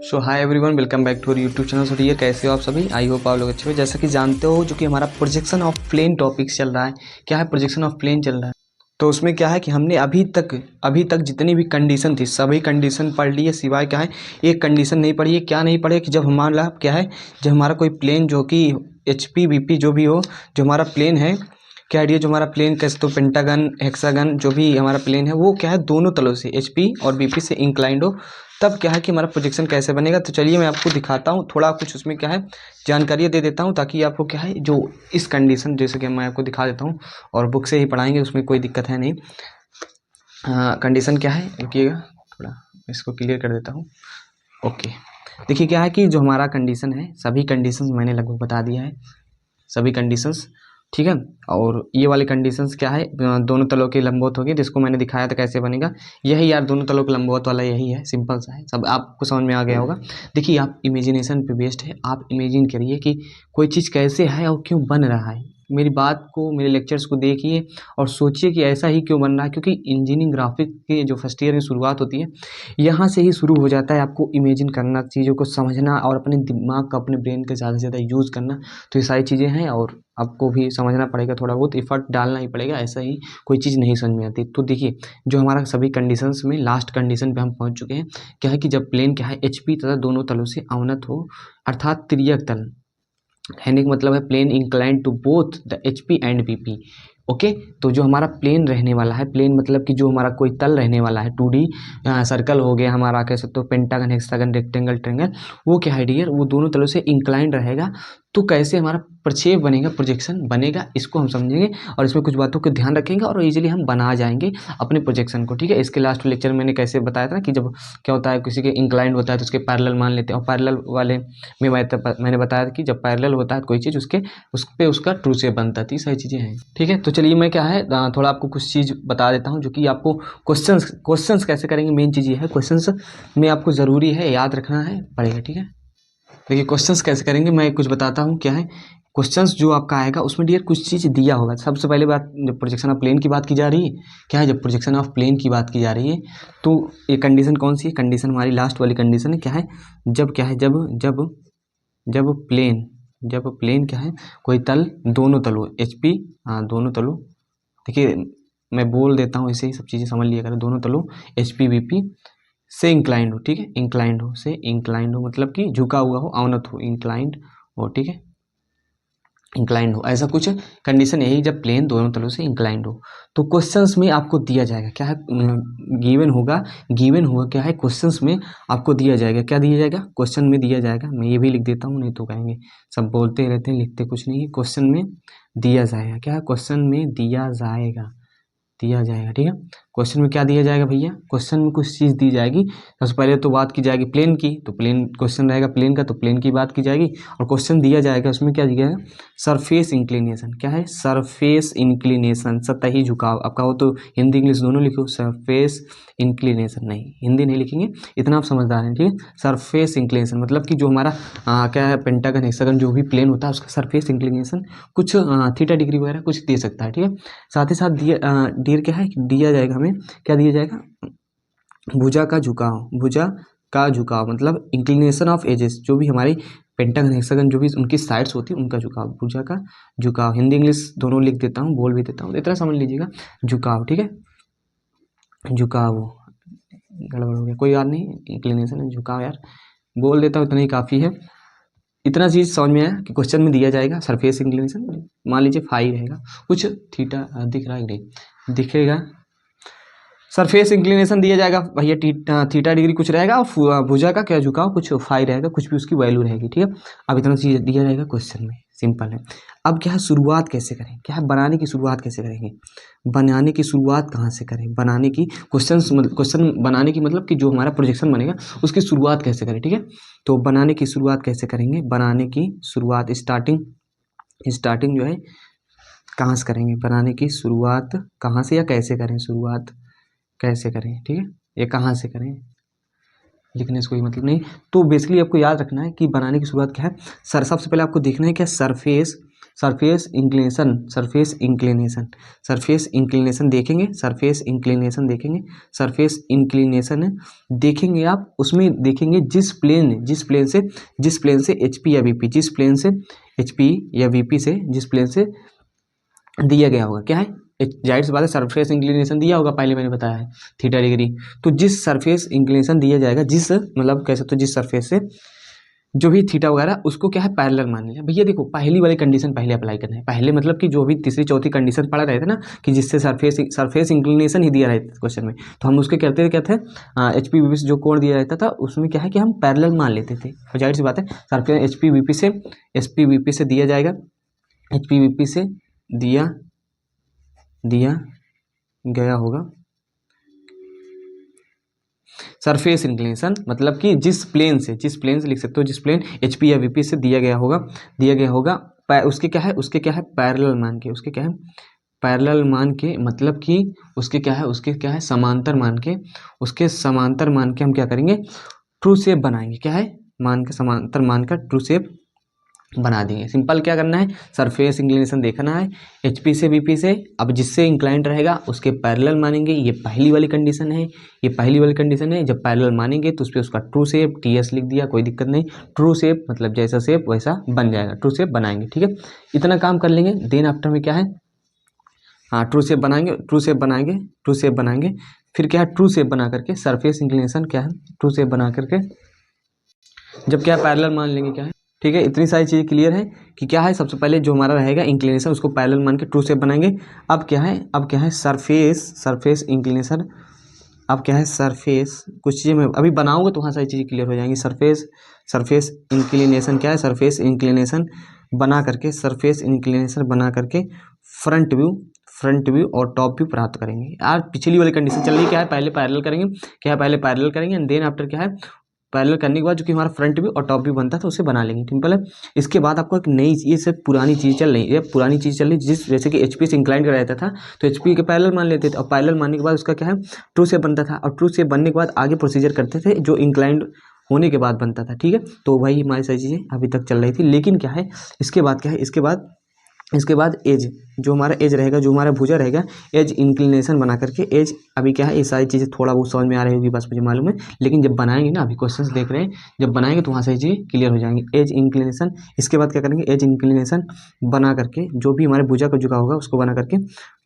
So hi everyone, welcome back to YouTube channel. So ये कैसे हो आप सभी? आई होप आप लोग अच्छे हो। जैसा कि जानते हो जो कि हमारा प्रोजेक्शन ऑफ प्लेन टॉपिक चल रहा है। क्या है? प्रोजेक्शन ऑफ प्लेन चल रहा है। तो उसमें क्या है कि हमने अभी तक जितनी भी कंडीशन थी सभी कंडीशन पढ़ ली है, सिवाय क्या है एक कंडीशन नहीं पढ़ी है। क्या नहीं पढ़े कि जब हमारा क्या है, जब हमारा कोई प्लेन जो कि एच पी बी पी जो भी हो, जो हमारा प्लेन है, क्या आइडिया, जो हमारा प्लेन कैसे तो पेंटागन हेक्सागन जो भी हमारा प्लेन है वो क्या है दोनों तलों से एच पी और बी पी से इंक्लाइंड हो, तब क्या है कि हमारा प्रोजेक्शन कैसे बनेगा। तो चलिए मैं आपको दिखाता हूँ, थोड़ा कुछ उसमें क्या है जानकारी दे देता हूँ, ताकि आपको क्या है जो इस कंडीशन जैसे कि मैं आपको दिखा देता हूँ और बुक से ही पढ़ाएंगे, उसमें कोई दिक्कत है नहीं। कंडीशन क्या है, रुकिएगा थोड़ा इसको क्लियर कर देता हूँ। ओके, देखिए क्या है कि जो हमारा कंडीशन है, सभी कंडीशंस मैंने लगभग बता दिया है, सभी कंडीशंस, ठीक है। और ये वाली कंडीशंस क्या है, दोनों तलों के लंबवत होगी, जिसको मैंने दिखाया था कैसे बनेगा। यही यार दोनों तलों के लंबवत वाला यही है, सिंपल सा है, सब आपको समझ में आ गया होगा। देखिए आप इमेजिनेशन पे बेस्ड है, आप इमेजिन करिए कि कोई चीज़ कैसे है और क्यों बन रहा है। मेरी बात को, मेरे लेक्चर्स को देखिए और सोचिए कि ऐसा ही क्यों बन रहा है, क्योंकि इंजीनियरिंग ग्राफिक के जो फर्स्ट ईयर में शुरुआत होती है, यहाँ से ही शुरू हो जाता है आपको इमेजिन करना, चीज़ों को समझना और अपने दिमाग का, अपने ब्रेन का ज़्यादा से ज़्यादा यूज़ करना। तो ये सारी चीज़ें हैं और आपको भी समझना पड़ेगा, थोड़ा बहुत एफर्ट डालना ही पड़ेगा, ऐसा ही कोई चीज़ नहीं समझ में आती। तो देखिए जो हमारा सभी कंडीशंस में लास्ट कंडीशन पे हम पहुंच चुके हैं। क्या है कि जब प्लेन क्या है एच पी तथा दोनों तलों से अवनत हो, अर्थात तिर्यक तल, कहने का मतलब है plane incline to both the H P and V P. Okay, तो जो हमारा प्लेन रहने वाला है, प्लेन मतलब कि जो हमारा कोई तल रहने वाला है, 2D सर्कल हो गया हमारा, कह सकते हो पेंटागन हेक्सागन रेक्टेंगल ट्रायंगल, वो क्या है डियर, वो दोनों तलों से इंक्लाइंड रहेगा। तो कैसे हमारा प्रक्षेप बनेगा, प्रोजेक्शन बनेगा, इसको हम समझेंगे और इसमें कुछ बातों का ध्यान रखेंगे और इजीली हम बना जाएंगे अपने प्रोजेक्शन को, ठीक है। इसके लास्ट लेक्चर में मैंने कैसे बताया था कि जब क्या होता है किसी के इंक्लाइंड होता है तो उसके पैरेलल मान लेते हैं, और पैरेलल वाले में मैंने बताया था कि जब पैरेलल होता है कोई चीज़ उस पे उसका ट्रू शेप बनता है। तो ये सारी चीज़ें हैं, ठीक है। तो चलिए मैं क्या है थोड़ा आपको कुछ चीज़ बता देता हूँ, जो कि आपको क्वेश्चंस कैसे करेंगे, मेन चीज़ ये है, क्वेश्चंस में आपको ज़रूरी है याद रखना है पड़ेगा, ठीक है। देखिए क्वेश्चंस कैसे करेंगे, मैं कुछ बताता हूँ क्या है। क्वेश्चंस जो आपका आएगा उसमें डियर कुछ चीज़ दिया होगा। सबसे पहले बात, जब प्रोजेक्शन ऑफ प्लेन की बात की जा रही है, क्या है, जब प्रोजेक्शन ऑफ प्लेन की बात की जा रही है तो ये कंडीशन कौन सी है, कंडीशन हमारी लास्ट वाली कंडीशन है। क्या है, जब क्या है, जब जब जब प्लेन जब प्लेन क्या है, कोई तल दोनों तलों एच पी, हाँ दोनों तलों, देखिए मैं बोल देता हूँ, ऐसे ही सब चीज़ें समझ लिया करें, दोनों तलों एच पी बी पी से इंक्लाइंड हो, ठीक है। इंक्लाइंड हो, से इंक्लाइंड हो मतलब कि झुका हुआ हो, अवनत हो, इंक्लाइंड हो, ठीक है, इंक्लाइंड हो, ऐसा कुछ कंडीशन यही, जब प्लेन दोनों तरफ से इंक्लाइंड हो। तो क्वेश्चंस में आपको दिया जाएगा क्या है, गिवन होगा क्या है, क्वेश्चंस में आपको दिया जाएगा, क्या दिया जाएगा, क्वेश्चन में दिया जाएगा। मैं ये भी लिख देता हूँ, नहीं तो कहेंगे सब बोलते रहते हैं लिखते कुछ नहीं है। क्वेश्चन में दिया जाएगा, क्या है, क्वेश्चन में दिया जाएगा, ठीक है। क्वेश्चन में क्या दिया जाएगा भैया, क्वेश्चन में कुछ चीज़ दी जाएगी। सबसे पहले तो बात की जाएगी प्लेन की, तो प्लेन क्वेश्चन रहेगा प्लेन का, तो प्लेन की बात की जाएगी और क्वेश्चन दिया जाएगा, उसमें क्या दिया है, सरफेस इंक्लिनेशन। क्या है, सरफेस इंक्लिनेशन, सतही झुकाव। आपका हो तो हिंदी इंग्लिश दोनों लिखो, सरफेस इंक्लिनेशन, नहीं हिंदी नहीं लिखेंगे, इतना आप समझदार हैं, ठीक है। सरफेस इंक्लिनेशन मतलब कि जो हमारा क्या है पेंटागन हेक्सागन जो भी प्लेन होता है उसका सरफेस इंक्लिनेशन कुछ थीटा डिग्री वगैरह कुछ दे सकता है, ठीक है। साथ ही साथ डियर क्या है, दिया जाएगा हमें, क्या दिया जाएगा, भुजा का झुकाव, भुजा का झुकाव मतलब इंक्लिनेशन ऑफ एजेस, जो भी हमारी पेंटागन हेक्सागन जो भी उनकी साइड्स होती है उनका झुकाव, भुजा का झुकाव। हिंदी इंग्लिश दोनों लिख देता हूँ, बोल भी देता हूँ, इतना समझ लीजिएगा, झुकाव, ठीक है, झुकाव। गड़बड़ हो गया, कोई बात नहीं, इंक्लिनेशन है, झुकाव यार बोल देता हूँ, इतना ही काफ़ी है। इतना चीज़ समझ में आया कि क्वेश्चन में दिया जाएगा सरफेस इंक्लिनेशन, मान लीजिए फाई रहेगा, कुछ थीटा दिख रहा है नहीं दिखेगा, सरफेस इंक्लिनेशन दिया जाएगा भैया, थीटा डिग्री कुछ रहेगा और भुजा का क्या झुकाव कुछ फाई रहेगा, कुछ भी उसकी वैल्यू रहेगी, ठीक है। अब इतना चीज़ दिया जाएगा क्वेश्चन में, सिंपल है। अब क्या है, शुरुआत कैसे करें, क्या है, बनाने की शुरुआत कैसे करेंगे, बनाने की शुरुआत कहाँ से करें, बनाने की क्वेश्चन बनाने की मतलब कि जो हमारा प्रोजेक्शन बनेगा उसकी शुरुआत कैसे करें, ठीक है। तो बनाने की शुरुआत कैसे करेंगे, बनाने की शुरुआत स्टार्टिंग जो है कहाँ से करेंगे, बनाने की शुरुआत कहाँ से या कैसे करें, शुरुआत कैसे करें, ठीक है, ये कहाँ से करें, लिखने से कोई मतलब नहीं। तो बेसिकली आपको याद रखना है कि बनाने की शुरुआत क्या है, सबसे पहले आपको देखना है क्या, surface surface inclination, surface inclination, surface inclination देखेंगे, सरफेस इंक्लिनेशन देखेंगे, सरफेस इंक्लिनेशन देखेंगे आप, उसमें देखेंगे जिस प्लेन से एचपी या वीपी, जिस प्लेन से एचपी या वीपी से, जिस प्लेन से दिया गया होगा, क्या है, जाहिर सी बात है सरफेस इंक्लिनेशन दिया होगा, पहले मैंने बताया है थीटा डिग्री। तो जिस सरफेस इंक्लिनेशन दिया जाएगा, जिस मतलब कह सकते हो जिस सरफेस से जो भी थीटा वगैरह, उसको क्या है पैरेलल मान लिया। भैया देखो पहली वाली कंडीशन पहले अप्लाई करना है, पहले मतलब कि जो भी तीसरी चौथी कंडीशन पढ़ा रहे थे ना, कि जिससे सरफेस इंक्लिनेशन ही दिया रहता था क्वेश्चन में, तो हम उसके कहते क्या थे, एच पी वी पी से जो कोण दिया रहता था उसमें क्या है कि हम पैरेलल मान लेते थे। और जाहिर सी बात है surface H P V P से दिया जाएगा, एच पी वी पी से दिया गया होगा सरफेस इंक्लिनेशन, मतलब कि जिस प्लेन से लिख सकते हो, जिस प्लेन एचपी या वीपी से दिया गया होगा उसके क्या है पैरेलल मान के, उसके क्या है पैरेलल मान के, मतलब कि उसके क्या है समांतर मान के, उसके समांतर मान के हम क्या करेंगे, ट्रू शेप बनाएंगे, क्या है मान के समांतर मान का ट्रू शेप बना देंगे। सिंपल क्या करना है, सरफेस इंक्लिनेशन देखना है एचपी से वीपी से, अब जिससे इंक्लाइंड रहेगा उसके पैरेलल मानेंगे, ये पहली वाली कंडीशन है, जब पैरेलल मानेंगे तो उस पर उसका ट्रू शेप टीएस लिख दिया, कोई दिक्कत नहीं, ट्रू शेप मतलब जैसा शेप वैसा बन जाएगा, ट्रू शेप बनाएंगे, ठीक है, इतना काम कर लेंगे। देन आफ्टर में क्या है, हाँ ट्रू शेप बनाएंगे, फिर क्या है ट्रू शेप बना करके सरफेस इंक्लिनेशन क्या है, ट्रू शेप बना करके जब क्या है पैरेलल मान लेंगे, क्या है, ठीक है, इतनी सारी चीज़ें क्लियर है कि क्या है, सबसे पहले जो हमारा रहेगा इंक्लिनेशन उसको पैरेलल मान के ट्रू शेप बनाएंगे। अब क्या है सरफेस इंक्लिनेशन, अब क्या है सरफेस, कुछ चीज़ें मैं अभी बनाऊंगा तो वहाँ सारी चीज़ें क्लियर हो जाएंगी। सरफेस इंक्लिनेशन क्या है, सरफेस इंक्लिनेशन बना करके फ्रंट व्यू और टॉप व्यू प्राप्त करेंगे। यार पिछली वाली कंडीशन चल रही है, क्या है पहले पैरेलल करेंगे एंड देन आफ्टर क्या है पैरेलल करने के बाद जो कि हमारा फ्रंट व्यू और टॉप व्यू बनता था उसे बना लेंगे, सिंपल है। इसके बाद आपको एक नई, ये सब पुरानी चीज़ चल रही है, जिस जैसे कि एचपी से इंक्लाइन कर रहता था तो एचपी के पैरेलल मान लेते थे, और पैरेलल मानने के बाद उसका क्या है ट्रू शेप बनता था, और ट्रू शेप बनने के बाद आगे प्रोसीजर करते थे जो इंक्लाइंड होने के बाद बनता था, ठीक है। तो वही हमारी सारी चीज़ें अभी तक चल रही थी, लेकिन क्या है इसके बाद क्या है, इसके बाद एज, जो हमारा एज रहेगा, जो हमारा भुजा रहेगा, एज इंक्लिनेशन बना करके एज, अभी क्या है ये सारी चीज़ें थोड़ा बहुत समझ में आ रही होगी बस मुझे मालूम है, लेकिन जब बनाएंगे ना, अभी क्वेश्चंस देख रहे हैं, जब बनाएंगे तो वहाँ सारी चीज़ें क्लियर हो जाएंगी। एज इंक्लिनेशन, इसके बाद क्या करेंगे, एज इंक्लिनेशन बना करके जो भी हमारे भुजा का झुका होगा उसको बना करके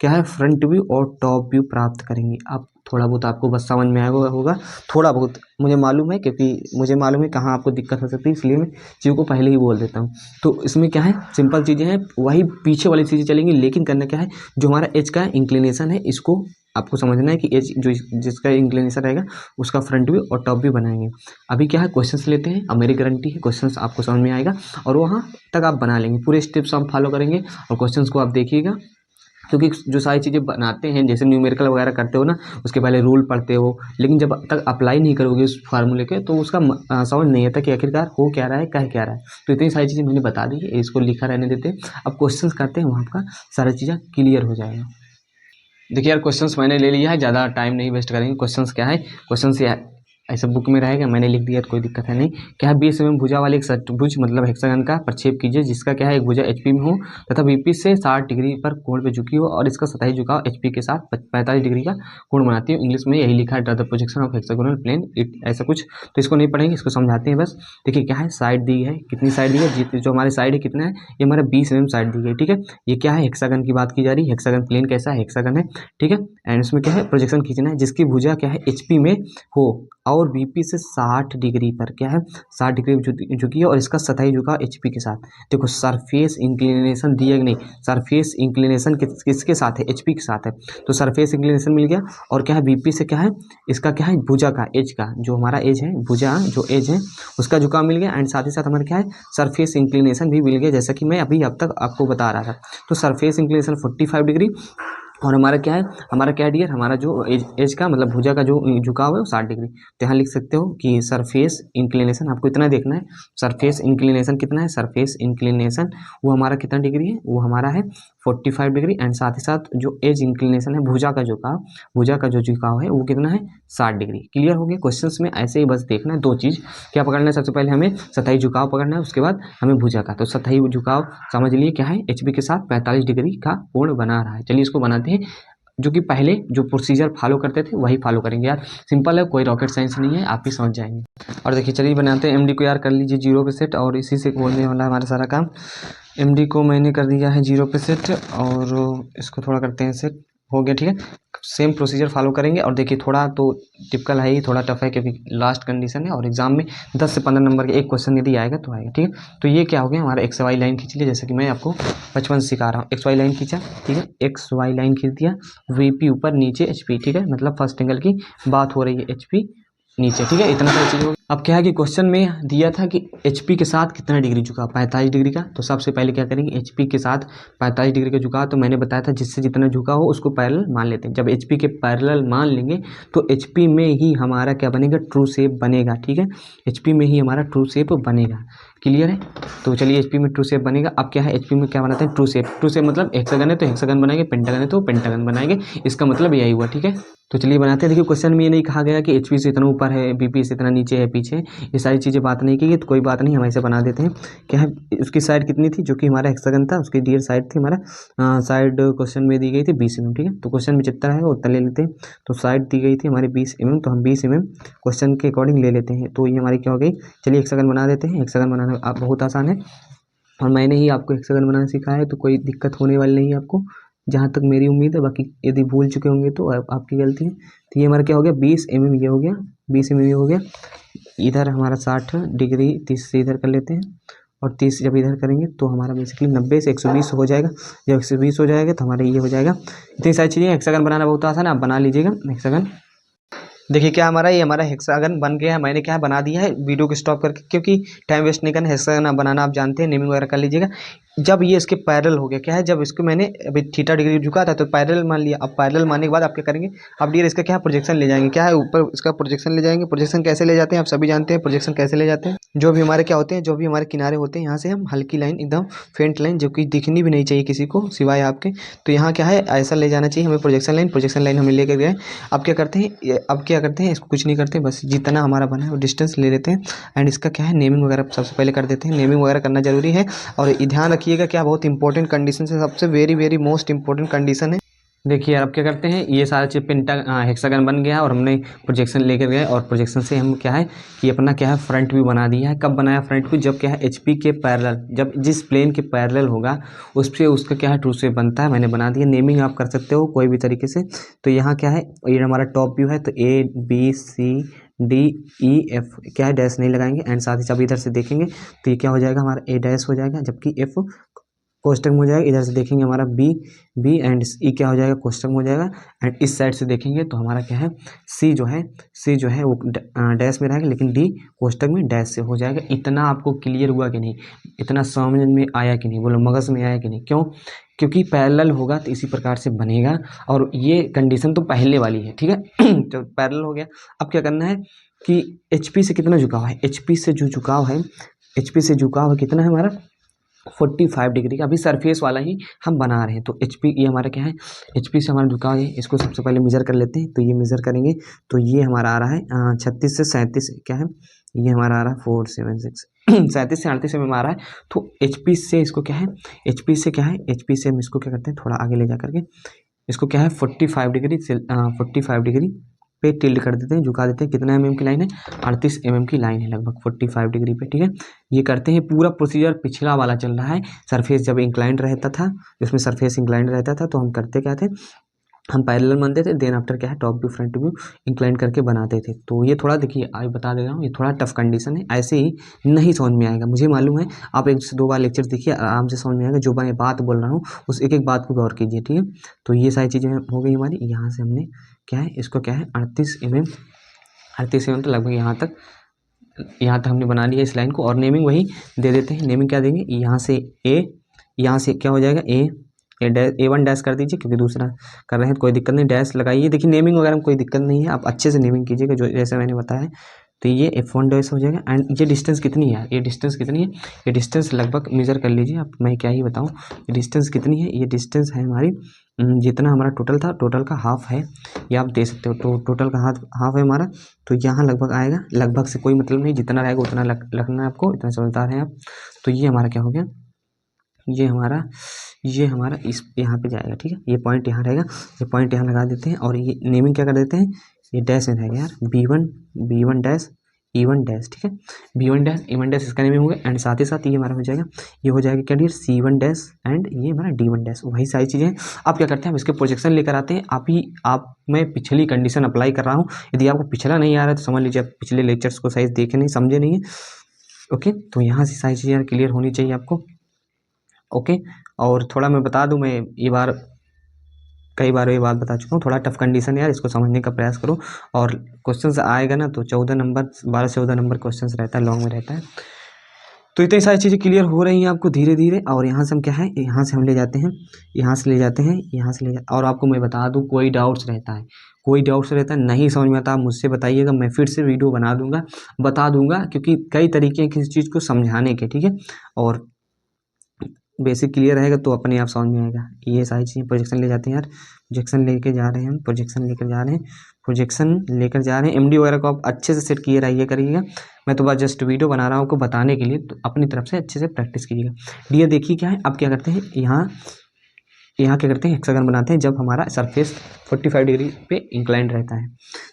क्या है फ्रंट व्यू और टॉप व्यू प्राप्त करेंगे। आप थोड़ा बहुत आपको बस समझ में आया होगा, थोड़ा बहुत मुझे मालूम है, क्योंकि मुझे मालूम है कहाँ आपको दिक्कत हो सकती है, इसलिए मैं चीज़ों को पहले ही बोल देता हूँ। तो इसमें क्या है सिंपल चीज़ें हैं, वही पीछे वाली चीज़ें चलेंगी, लेकिन करना क्या है, जो हमारा एज का इंक्लिनेशन है इसको आपको समझना है कि एज जो जिसका इंक्लिनेशन रहेगा उसका फ्रंट व्यू और टॉप व्यू बनाएंगे। अभी क्या है क्वेश्चंस लेते हैं, अब मेरी गारंटी है क्वेश्चंस आपको समझ में आएगा और वहाँ तक आप बना लेंगे, पूरे स्टेप्स आप फॉलो करेंगे और क्वेश्चंस को आप देखिएगा, क्योंकि जो सारी चीज़ें बनाते हैं जैसे न्यूमेरिकल वगैरह करते हो ना, उसके पहले रूल पढ़ते हो, लेकिन जब तक अप्लाई नहीं करोगे उस फार्मूले के तो उसका समझ नहीं आता कि आखिरकार हो क्या रहा है, कह क्या रहा है। तो इतनी सारी चीज़ें मैंने बता दी है, इसको लिखा रहने देते हैं, अब क्वेश्चंस करते हैं, वहाँ आपका सारी चीज़ें क्लियर हो जाएगा। देखिए यार क्वेश्चंस मैंने ले लिया है, ज़्यादा टाइम नहीं वेस्ट करेंगे। क्वेश्चंस क्या है, क्वेश्चंस ऐसा बुक में रहेगा, मैंने लिख दिया तो कोई दिक्कत है नहीं। क्या है 20 mm भुजा वाले एक षटभुज मतलब हेक्सागन का प्रक्षेप कीजिए, जिसका क्या है एक भुजा एचपी में हो तथा वीपी से 60 डिग्री पर कोण पे झुकी हो और इसका सतही झुकाव एचपी के साथ 45 डिग्री का कोण बनाती है। इंग्लिश में यही लिखा है, the projection of hexagonal plane it, ऐसा कुछ। तो इसको नहीं पढ़ेंगे, इसको समझाते हैं बस। देखिए क्या है साइड दी है, कितनी साइड दी है, जो हमारी साइड है कितना है, ये हमारा 20 mm साइड दी गई, ठीक है। ये क्या है हेक्सागन की बात की जा रही है, हेक्सागन प्लेन कैसा है, हेक्सागन है, ठीक है। एंड इसमें क्या है प्रोजेक्शन खींचना है जिसकी भुजा क्या है एचपी में हो और वीपी से 60 डिग्री पर क्या है 60 डिग्री झुकी है और इसका सतही झुकाव एचपी के साथ। देखो सरफेस इंक्लिनेशन दिया नहीं, सरफेस इंक्लिनेशन किसके साथ है, एचपी के साथ है, तो सरफेस इंक्लिनेशन मिल गया। और क्या है वीपी से क्या है इसका क्या है भुजा का एज का, जो हमारा एज है भुजा जो एज है उसका झुकाव मिल गया। एंड साथ ही साथ हमारा क्या है सरफेस इंक्लिनेशन भी मिल गया, जैसा कि मैं अभी अब तक आपको बता रहा था। तो सरफेस इंक्लिनेशन 45 डिग्री और हमारा क्या है, डियर, हमारा जो एज का मतलब भुजा का जो झुकाव है वो 60 डिग्री। तो यहाँ लिख सकते हो कि सरफेस इंक्लिनेशन आपको इतना देखना है, सरफेस इंक्लिनेशन कितना है, सरफेस इंक्लिनेशन वो हमारा कितना डिग्री है, वो हमारा है 45 डिग्री। एंड साथ ही साथ जो एज इंक्लिनेशन है, भुजा का जो झुकाव है वो कितना है, 60 डिग्री। क्लियर हो गया। क्वेश्चंस में ऐसे ही बस देखना है दो चीज़, क्या पकड़ना है, सबसे पहले हमें सतही झुकाव पकड़ना है, उसके बाद हमें भुजा का। तो सतही झुकाव समझ लिए क्या है, एचपी के साथ 45 डिग्री का कोण बना रहा है। चलिए इसको बनाते हैं, जो कि पहले जो प्रोसीजर फॉलो करते थे वही फॉलो करेंगे यार, सिंपल है, कोई रॉकेट साइंस नहीं है, आप ही समझ जाएंगे। और देखिए चलिए बनाते हैं, एमडी को यार कर लीजिए 0 पे सेट, और इसी से होने वाला है हमारा सारा काम। एमडी को मैंने कर दिया है 0 पे सेट, और इसको थोड़ा करते हैं सेट, हो गया ठीक है। सेम प्रोसीजर फॉलो करेंगे। और देखिए थोड़ा तो टिपिकल है ही, थोड़ा टफ है क्योंकि लास्ट कंडीशन है, और एग्जाम में 10 से 15 नंबर के एक क्वेश्चन यदि आएगा तो आएगा, ठीक है। तो ये क्या हो गया, हमारा एक्स वाई लाइन खींच लिया, जैसे कि मैं आपको बचपन से सिखा रहा हूँ। एक्स वाई लाइन खींचा, ठीक है, एक्स वाई लाइन खींच दिया, वीपी ऊपर नीचे एचपी, ठीक है, मतलब फर्स्ट एंगल की बात हो रही है, एचपी नीचे, ठीक है, इतना सारी चीज़ हो गई। अब क्या है कि क्वेश्चन में दिया था कि एचपी के साथ कितना डिग्री झुका, 45 डिग्री का। तो सबसे पहले क्या करेंगे, एचपी के साथ 45 डिग्री का झुका, तो मैंने बताया था जिससे जितना झुका हो उसको पैरेलल मान लेते हैं। जब एचपी के पैरेलल मान लेंगे तो एचपी में ही हमारा क्या बनेगा, ट्रू शेप बनेगा, ठीक है, एचपी में ही हमारा ट्रू शेप बनेगा। क्लियर है। तो चलिए एचपी में ट्रू शेप बनेगा। अब क्या है, एचपी में क्या बनाते हैं, ट्रू शेप मतलब हेक्सागन है तो हेक्सागन बनाएंगे, पेंटागन है तो पेंटागन बनाएंगे, इसका मतलब यही हुआ, ठीक है। तो चलिए बनाते हैं। देखिए क्वेश्चन में ये नहीं कहा गया कि एचपी से इतना ऊपर है, बीपी से इतना नीचे है, पीछे, ये सारी चीज़ें बात नहीं की गई, तो कोई बात नहीं, हम ऐसे बना देते हैं। क्या है, उसकी साइड कितनी थी, जो कि हमारा हेक्सागन था, उसकी डियर साइड थी हमारा साइड क्वेश्चन में दी गई थी 20 mm, ठीक है। तो क्वेश्चन में जितना है वो उतना ले लेते हैं। तो साइड दी गई थी हमारी 20 mm, तो हम 20 mm क्वेश्चन के अकॉर्डिंग ले लेते हैं। तो ये हमारी क्या हो गई, चलिए हेक्सागन बना देते हैं। हेक्सागन बनाना आप बहुत आसान है, और मैंने ही आपको हेक्सागन बनाना सिखाया है, तो कोई दिक्कत होने वाली नहीं है आपको, जहाँ तक मेरी उम्मीद है। बाकी यदि भूल चुके होंगे तो आपकी गलती है। तो ये हमारा क्या हो गया, 20 mm ये हो गया, 20 mm ये हो गया। इधर हमारा 60 डिग्री 30 से इधर कर लेते हैं, और 30 जब इधर करेंगे तो हमारा बेसिकली 90 से 120 हो जाएगा। जब 120 हो जाएगा तो हमारा ये हो जाएगा। इतनी सारी चीज़ें, हेक्सागन बनाना बहुत आसान है, आप बना लीजिएगा हेक्सागन। देखिए क्या हमारा ये हमारा हेक्सागन बन गया है। मैंने क्या बना दिया है, वीडियो को स्टॉप करके, क्योंकि टाइम वेस्ट नहीं करना। हेक्सागन बनाना आप जानते हैं, नेमिंग वगैरह कर लीजिएगा। जब ये इसके पैरेलल हो गया, क्या है, जब इसको मैंने अभी थीटा डिग्री झुका था तो पैरेलल मान लिया। अब पैरेलल मानने के बाद आप क्या करेंगे, अब डियर इसका क्या है, प्रोजेक्शन ले जाएंगे। क्या है, ऊपर इसका प्रोजेक्शन ले जाएंगे। प्रोजेक्शन कैसे ले जाते हैं आप सभी जानते हैं, प्रोजेक्शन कैसे ले जाते हैं। जो भी हमारे क्या होते हैं, जो भी हमारे किनारे होते हैं, यहाँ से हम हल्की लाइन, एकदम फेंट लाइन, जो कि दिखनी भी नहीं चाहिए किसी को सिवाय आपके, तो यहाँ क्या है, ऐसा ले जाना चाहिए हमें प्रोजेक्शन लाइन हमें लेकर गए। अब क्या करते हैं, इसको कुछ नहीं करते, बस जितना हमारा बना है वो डिस्टेंस ले लेते हैं। एंड इसका क्या है, नेमिंग वगैरह सबसे पहले कर देते हैं। नेमिंग वगैरह करना जरूरी है, और ये ध्यान रखिएगा क्या बहुत इंपॉर्टेंट कंडीशन है, सबसे very very most important condition है। देखिए अब क्या करते हैं, ये सारा चीज़ हेक्सागन बन गया, और हमने प्रोजेक्शन लेकर गए, और प्रोजेक्शन से हम क्या है कि अपना क्या है, फ्रंट व्यू बना दिया है। कब बनाया फ्रंट व्यू, जब क्या है, एचपी के पैरेलल, जब जिस प्लेन के पैरेलल होगा उस पर उसका क्या है, ट्रू शेप बनता है। मैंने बना दिया। नेमिंग आप कर सकते हो कोई भी तरीके से। तो यहाँ क्या है, ये हमारा टॉप व्यू है, तो ABCDEF क्या है, डैश नहीं लगाएंगे। एंड साथ ही जब इधर से देखेंगे तो ये क्या हो जाएगा, हमारा A डैश हो जाएगा, जबकि F कोष्टक में हो जाएगा। इधर से देखेंगे हमारा बी एंड ई क्या हो जाएगा, कोष्टक में हो जाएगा। एंड इस साइड से देखेंगे तो हमारा क्या है, सी जो है वो डैश में रहेगा, लेकिन डी कोष्टक में डैश से हो जाएगा। इतना आपको क्लियर हुआ कि नहीं, इतना समझ में आया कि नहीं, बोलो मगज में आया कि नहीं। क्यों, क्योंकि पैरेलल होगा तो इसी प्रकार से बनेगा, और ये कंडीशन तो पहले वाली है, ठीक है। तो पैरेलल हो गया। अब क्या करना है कि एचपी से कितना झुकाव है, एचपी से झुकाव है कितना है हमारा, 45 डिग्री का। अभी सरफेस वाला ही हम बना रहे हैं। तो एचपी ये हमारा क्या है, एचपी से हमारा झुकाव है, इसको सबसे पहले मेजर कर लेते हैं। तो ये मेजर करेंगे तो ये हमारा आ रहा है 36 से 37, क्या है, ये हमारा आ रहा है 476 37 से 38 में आ रहा है। तो एचपी से इसको क्या है, एचपी से हम इसको क्या करते हैं, थोड़ा आगे ले जा करके इसको क्या है 45 डिग्री से 45 डिग्री पे टिल्ड कर देते हैं, झुका देते हैं। कितना mm की लाइन है, 38 mm की लाइन है लगभग 45 डिग्री पे, ठीक है। ये करते हैं। पूरा प्रोसीजर पिछला वाला चल रहा है। सरफेस जब इंक्लाइंड रहता था, इसमें सरफेस इंक्लाइंड रहता था, तो हम करते क्या थे, हम पैरेलल मानते थे, देन आफ्टर क्या है, top view front view incline करके बनाते थे। तो ये थोड़ा देखिए, आज बता दे रहा हूँ, ये थोड़ा टफ कंडीशन है, ऐसे ही नहीं समझ में आएगा, मुझे मालूम है। आप 1 से 2 बार लेक्चर देखिए, आराम से समझ में आएगा। जो मैं बात बोल रहा हूँ उस एक एक बात को गौर कीजिए, ठीक है। तो ये सारी चीज़ें हो गई हमारी। यहाँ से हमने क्या है, इसको क्या है 38 mm तो लगभग यहाँ तक हमने बना लिया इस लाइन को। और नेमिंग वही दे देते हैं। नेमिंग क्या देंगे, यहाँ से क्या हो जाएगा, A1 डैश कर दीजिए, क्योंकि दूसरा कर रहे हैं तो कोई दिक्कत नहीं, डैश लगाइए। देखिए नेमिंग वगैरह में कोई दिक्कत नहीं है, आप अच्छे से नेमिंग कीजिएगा जो जैसे मैंने बताया। तो ये F1 डैश हो जाएगा। एंड ये डिस्टेंस कितनी है, ये डिस्टेंस कितनी है, ये डिस्टेंस लगभग मेजर कर लीजिए आप, मैं क्या ही बताऊँ। ये डिस्टेंस कितनी है, ये डिस्टेंस है हमारी जितना हमारा टोटल था, टोटल का हाफ है, ये आप दे सकते हो। तो टोटल का हाफ है हमारा, तो यहाँ लगभग आएगा। लगभग से कोई मतलब नहीं, जितना रहेगा उतना रखना है आपको, इतना समझदार हैं आप। तो ये हमारा क्या हो गया, ये हमारा इस यहाँ पे जाएगा, ठीक है। ये पॉइंट यहाँ रहेगा, ये पॉइंट यहाँ लगा देते हैं। और ये नेमिंग क्या कर देते हैं, ये डैश में रहेगा यार, B1 डैश E1 डैश, ठीक है। B1 डैश इसका नेमिंग हो गया। एंड साथ ही साथ ये हमारा हो जाएगा, ये हो जाएगा क्या डियर, C1 डैश एंड ये हमारा D1 डैश, वही सारी चीज़ें हैं। आप क्या करते हैं, हम इसके प्रोजेक्शन लेकर आते हैं। आप मैं पिछली कंडीशन अप्लाई कर रहा हूँ। यदि आपको पिछला नहीं आ रहा है तो समझ लीजिए आप पिछले लेक्चर्स को सही देखे नहीं, समझे नहीं है। ओके, तो यहाँ से सारी चीज़ें क्लियर होनी चाहिए आपको। ओके, और थोड़ा मैं बता दूं, मैं कई बार ये बात बता चुका हूँ, थोड़ा टफ कंडीशन है यार, इसको समझने का प्रयास करो। और क्वेश्चंस आएगा ना तो 12-14 नंबर क्वेश्चंस रहता है, लॉन्ग में रहता है। तो इतनी सारी चीज़ें क्लियर हो रही हैं आपको धीरे धीरे। और यहाँ से हम क्या है, यहाँ से हम ले जाते हैं, और आपको मैं बता दूँ, कोई डाउट्स रहता है नहीं समझ में आता, आप मुझसे बताइएगा, मैं फिर से वीडियो बता दूंगा, क्योंकि कई तरीके हैं किसी चीज़ को समझाने के, ठीक है। और बेसिक क्लियर रहेगा तो अपने आप समझ में आएगा। ये सारी चीज़ें प्रोजेक्शन ले जाते हैं यार, प्रोजेक्शन लेकर जा रहे हैं हम, प्रोजेक्शन लेकर जा रहे हैं। MD वगैरह को आप अच्छे से सेट किए रहिए करिएगा। मैं तो बस जस्ट वीडियो बना रहा हूँ आपको बताने के लिए, तो अपनी तरफ से अच्छे से प्रैक्टिस कीजिएगा। डियर देखिए क्या है, अब क्या करते हैं, यहाँ क्या करते हैं, हेक्सागन बनाते हैं जब हमारा सरफेस 45 डिग्री पे इंक्लाइंड रहता है।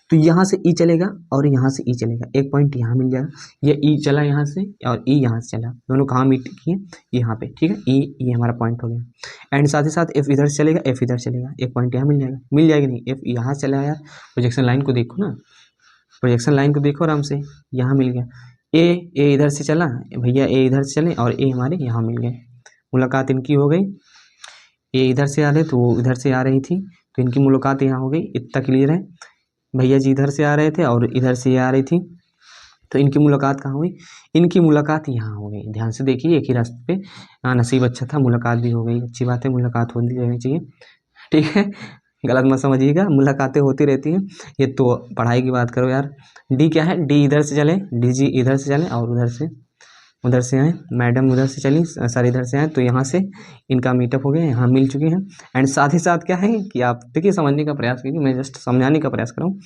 तो यहाँ से E चलेगा और यहाँ से E चलेगा, एक पॉइंट यहाँ मिल जाएगा। ये E चला यहाँ से और E यहाँ से चला, दोनों कहाँ मीट किए, यहाँ पे, ठीक है। ये हमारा पॉइंट हो गया। एंड साथ ही साथ F इधर से चलेगा, F इधर चलेगा, एक पॉइंट यहाँ मिल जाएगी नहीं, F यहाँ से चला यार। प्रोजेक्शन लाइन को देखो ना, प्रोजेक्शन लाइन को देखो आराम से, यहाँ मिल गया। ए इधर से चला भैया, ए इधर से चले और ए हमारे यहाँ मिल गए, मुलाकात इनकी हो गई। ये इधर से आ रहे तो वो इधर से आ रही थी, तो इनकी मुलाकात यहाँ हो गई। इतना क्लियर है, भैया जी इधर से आ रहे थे और इधर से आ रही थी, तो इनकी मुलाकात कहाँ हुई, इनकी मुलाकात यहाँ हो गई। ध्यान से देखिए, एक ही रास्ते पे, नसीब अच्छा था, मुलाकात भी हो गई, अच्छी बात है, मुलाकात होनी रहनी चाहिए, ठीक है। गलत मत समझिएगा, मुलाकातें होती रहती हैं, ये तो पढ़ाई की बात करो यार। डी क्या है, डी इधर से चले, DG इधर से चले और उधर से आए, मैडम उधर से चली, सर इधर से आए, तो यहाँ से इनका मीटअप हो गया, यहाँ मिल चुके हैं। एंड साथ ही साथ क्या है कि आप देखिए, समझने का प्रयास कीजिए, मैं जस्ट समझाने का प्रयास कर रहा हूँ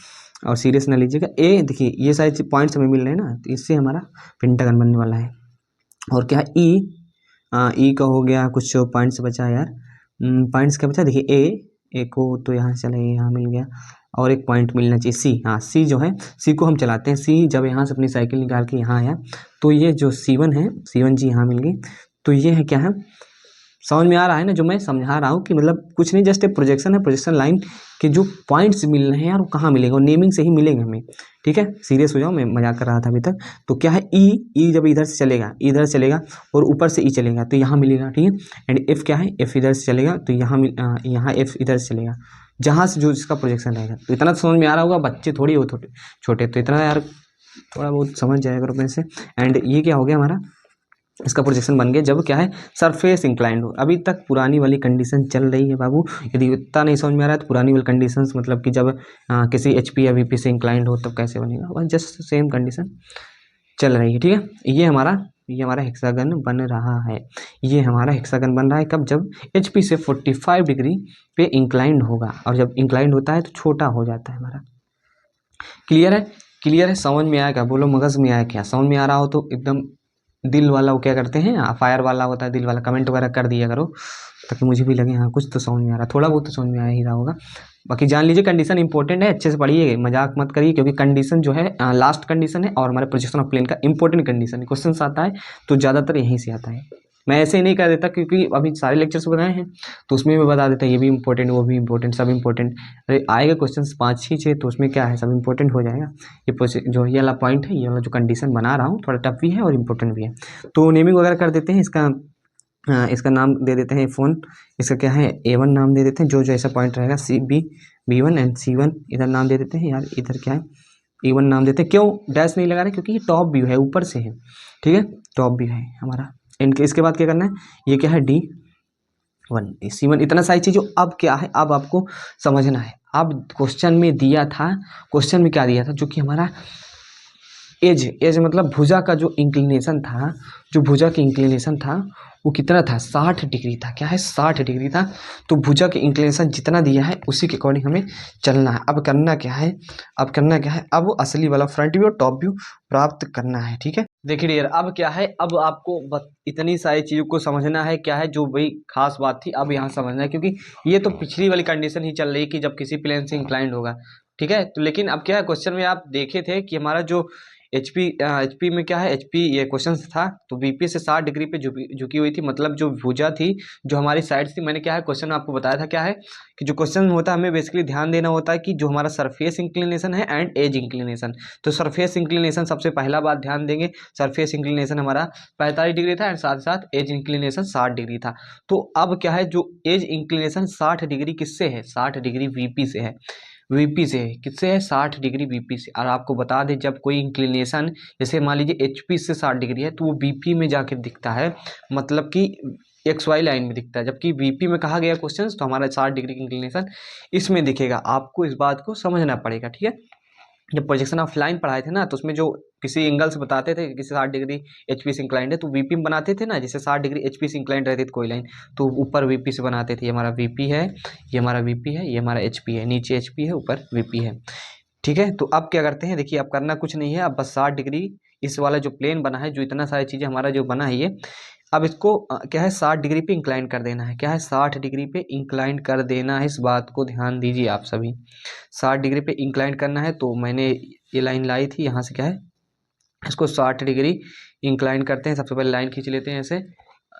और सीरियस ना लीजिएगा। ए देखिए, ये सारे पॉइंट्स हमें मिल रहे हैं ना, तो इससे हमारा पेंटागन बनने वाला है। और क्या है, ई का हो गया, कुछ पॉइंट्स बचा यार, पॉइंट्स क्या बचा, देखिए ए को तो यहाँ से चला, यहाँ मिल गया, और एक पॉइंट मिलना चाहिए सी। हाँ, सी जो है, सी को हम चलाते हैं। सी जब यहाँ से अपनी साइकिल निकाल के यहाँ आया, तो ये जो C1 है, C1 जी यहाँ मिल गई। तो ये है क्या है, समझ में आ रहा है ना जो मैं समझा रहा हूँ, कि मतलब कुछ नहीं, जस्ट एक प्रोजेक्शन है, प्रोजेक्शन लाइन के जो पॉइंट्स मिल रहे हैं यार, वो कहाँ मिलेंगे, और नेमिंग से ही मिलेंगे हमें, ठीक है। सीरियस हो जाओ, मैं मजाक कर रहा था अभी तक। तो क्या है, ई जब इधर से चलेगा और ऊपर से ई चलेगा, तो यहाँ मिलेगा, ठीक है। एंड एफ क्या है, एफ इधर से चलेगा, तो यहाँ एफ इधर से चलेगा, जहाँ से जो जिसका प्रोजेक्शन रहेगा। तो इतना समझ में आ रहा होगा, बच्चे थोड़ी हो छोटे, तो इतना यार थोड़ा बहुत समझ जाएगा रुपये से। एंड ये क्या हो गया हमारा, इसका प्रोजेक्शन बन गया जब क्या है, सरफेस इंक्लाइंड हो। अभी तक पुरानी वाली कंडीशन चल रही है बाबू, यदि इतना नहीं समझ में आ रहा है तो पुरानी वाली कंडीशंस, मतलब कि जब किसी HP या VP से इंक्लाइंड हो तब कैसे बनेगा, बस जस्ट सेम कंडीशन चल रही है, ठीक है। ये हमारा हेक्सागन बन रहा है, ये हमारा हेक्सागन बन रहा है कब, जब HP से 45 डिग्री पे इंक्लाइंड होगा, और जब इंक्लाइंड होता है तो छोटा हो जाता है हमारा। क्लियर है, समझ में आएगा, बोलो मगज में आया क्या, समझ में आ रहा हो तो एकदम दिल वाला वो क्या करते हैं, फायर वाला होता है, दिल वाला कमेंट वगैरह कर दिया करो, ताकि मुझे भी लगे हाँ कुछ तो समझ में आ रहा, थोड़ा बहुत तो समझ में आ ही रहा होगा। बाकी जान लीजिए, कंडीशन इंपॉर्टेंट है, अच्छे से पढ़िए, मजाक मत करिए, क्योंकि कंडीशन जो है लास्ट कंडीशन है, और हमारे प्रोजेक्शन ऑफ प्लेन का इंपॉर्टेंट कंडीशन है। क्वेश्चन आता है तो ज़्यादातर यहीं से आता है, मैं ऐसे ही नहीं कर देता, क्योंकि अभी सारे लेक्चर्स बनाए हैं तो उसमें मैं बता देता, ये भी इंपॉर्टेंट, वो भी इंपॉर्टेंट, सब इंपॉर्टेंट। अरे आएगा क्वेश्चन 5 ही 6, तो उसमें क्या है, सब इंपॉर्टेंट हो जाएगा। ये जो ये वाला पॉइंट है, ये वाला जो कंडीशन बना रहा हूँ, थोड़ा टफ भी है और इंपॉर्टेंट भी है। तो नेमिंग वगैरह कर देते हैं, इसका नाम दे देते हैं फोन, इसका क्या है, A1 नाम दे देते हैं, जो ऐसा पॉइंट रहेगा, B1 एंड C1 इधर नाम दे देते हैं यार, इधर क्या है, E1 नाम देते हैं। क्यों डैश नहीं लगा रहे, क्योंकि ये टॉप व्यू है, ऊपर से है, ठीक है, टॉप व्यू है हमारा। इसके बाद क्या करना है, ये क्या है, D C1 इतना सारी चीज़ों। अब क्या है, अब आपको समझना है। अब क्वेश्चन में दिया था, क्वेश्चन में क्या दिया था, जो कि हमारा एज मतलब भुजा का जो इंक्लिनेशन था, जो भुजा की इंक्लिनेशन था वो कितना था, 60 डिग्री था। क्या है, 60 डिग्री था। तो भुजा के इंक्लिनेशन जितना दिया है उसी के अकॉर्डिंग हमें चलना है। अब करना क्या है, अब करना क्या है, अब असली वाला फ्रंट व्यू और टॉप व्यू प्राप्त करना है। ठीक है, देखिए डियर, अब क्या है, अब आपको इतनी सारी चीज़ों को समझना है। क्या है जो भाई खास बात थी, अब यहाँ समझना है, क्योंकि ये तो पिछली वाली कंडीशन ही चल रही है कि जब किसी प्लेन से इंक्लाइंड होगा। ठीक है, तो लेकिन अब क्या है, क्वेश्चन में आप देखे थे कि हमारा जो एचपी में क्या है, एचपी ये क्वेश्चन था, तो वीपी से 60 डिग्री पे झुकी हुई थी, मतलब जो भुजा थी जो हमारी साइड थी। मैंने क्या है क्वेश्चन आपको बताया था, क्या है कि जो क्वेश्चन होता है हमें बेसिकली ध्यान देना होता है कि जो हमारा सरफेस इंक्लिनेशन है एंड एज इंक्लिनेशन। तो सरफेस इंक्लिनेशन सबसे पहला बात ध्यान देंगे। सरफेस इंक्लिनेशन हमारा 45 डिग्री था एंड साथ साथ एज इंक्लिनेशन 60 डिग्री था। तो अब क्या है, जो एज इंक्लिनेशन 60 डिग्री किससे है, 60 डिग्री वीपी से है। वीपी से है, किससे है, 60 डिग्री वीपी से। और आपको बता दें, जब कोई इंक्लिनेशन जैसे मान लीजिए एचपी से 60 डिग्री है तो वो बीपी में जाकर दिखता है, मतलब कि एक्स वाई लाइन में दिखता है। जबकि वीपी में कहा गया क्वेश्चन तो हमारा 60 डिग्री की इंक्लिनेशन इसमें दिखेगा। आपको इस बात को समझना पड़ेगा। ठीक है, जब प्रोजेक्शन ऑफ लाइन पढ़ाए थे ना, तो उसमें जो किसी एंगल से बताते थे कि किसी 60 डिग्री एचपी से इंक्लाइंड है, तो वीपी में बनाते थे ना, जैसे 60 डिग्री एचपी से इंक्लाइंड रहती थी कोई लाइन, तो ऊपर वीपी से बनाते थे। ये हमारा वीपी है, ये हमारा वीपी है, ये हमारा एचपी है, नीचे एचपी है, ऊपर वीपी है। ठीक है, तो अब क्या करते हैं, देखिए अब करना कुछ नहीं है, अब बस 60 डिग्री इस वाला जो प्लेन बना है, जो इतना सारी चीज़ें हमारा जो बना है ये, अब इसको क्या है 60 डिग्री पे इंक्लाइन कर देना है। क्या है, 60 डिग्री पे इंक्लाइन कर देना है। इस बात को ध्यान दीजिए आप सभी, 60 डिग्री पे इंक्लाइन करना है। तो मैंने ये लाइन लाई थी, यहाँ से क्या है, इसको 60 डिग्री इंक्लाइन करते हैं। सबसे पहले लाइन खींच लेते हैं ऐसे,